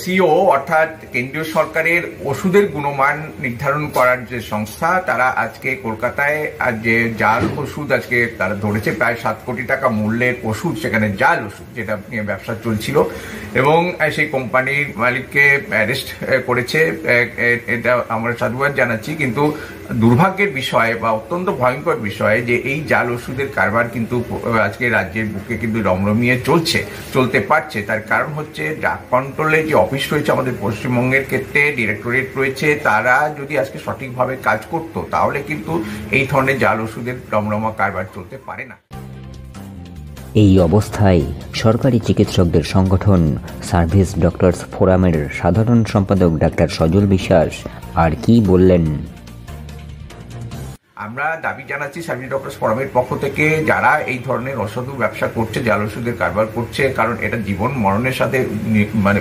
CO অর্থাৎ কেন্দ্রীয় সরকারের ওষুধের গুণমান নির্ধারণ করার যে সংস্থা, তারা আজকে কলকাতায় যে জাল ওষুধ আজকে তারা ধরেছে, প্রায় 7 কোটি টাকা মূল্যের ওষুধ, সেখানে জাল ওষুধ যেটা নিয়ে ব্যবসা চলছিল, এবং সেই কোম্পানির মালিককে অ্যারেস্ট করেছে। এটা আমরা সাধুবাদ জানাচ্ছি, কিন্তু দুর্ভাগ্যের বিষয় বা অত্যন্ত ভয়ঙ্কর বিষয় যে এই জাল ওষুধের কারবার কিন্তু আজকে রাজ্যের বুকে কিন্তু রমরমিয়ে চলতে পারছে। তার কারণ হচ্ছে ড্রাগ কন্ট্রোলে যে অফিস রয়েছে আমাদের পশ্চিমবঙ্গের ক্ষেত্রে, ডিরেক্টরেট রয়েছে, তারা যদি আজকে সঠিকভাবে কাজ করতো তাহলে কিন্তু এই ধরনের জাল ওষুধের রমরমা কারবার চলতে পারে না। এই অবস্থায় সরকারি চিকিৎসকদের সংগঠন সার্ভিস ডক্টরস ফোরামের সাধারণ সম্পাদক ডাক্তার সজল বিশ্বাস আর কি বললেন। আমরা দাবি জানাচ্ছি সার্ভিস ডক্টরস ফোরামের পক্ষ থেকে, যারা এই ধরনের অসাধু ব্যবসা করছে, জাল ওষুধের কারবার করছে, কারণ এটা জীবন মরণের সাথে মানে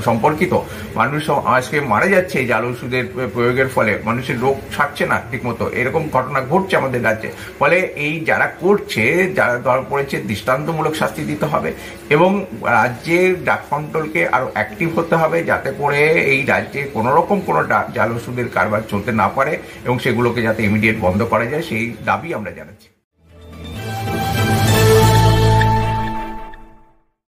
সম্পর্কিত। মানুষ আজকে মারা যাচ্ছে এই জাল ওষুধের প্রয়োগের ফলে, মানুষের রোগ ছাড়ছে না ঠিকমতো, এরকম ঘটনা ঘটছে আমাদের রাজ্যে। ফলে এই যারা করছে, যারা ধরা পড়েছে, দৃষ্টান্তমূলক শাস্তি দিতে হবে এবং রাজ্যের ড্রাগ কন্ট্রোলকে আরো অ্যাক্টিভ হতে হবে, যাতে করে এই রাজ্যে কোনো রকম কোনো জাল ওষুধের কারবার চলতে না পারে এবং সেগুলোকে যাতে ইমিডিয়েট বন্ধ করা যায়, সেই দাবি আমরা জানাচ্ছি।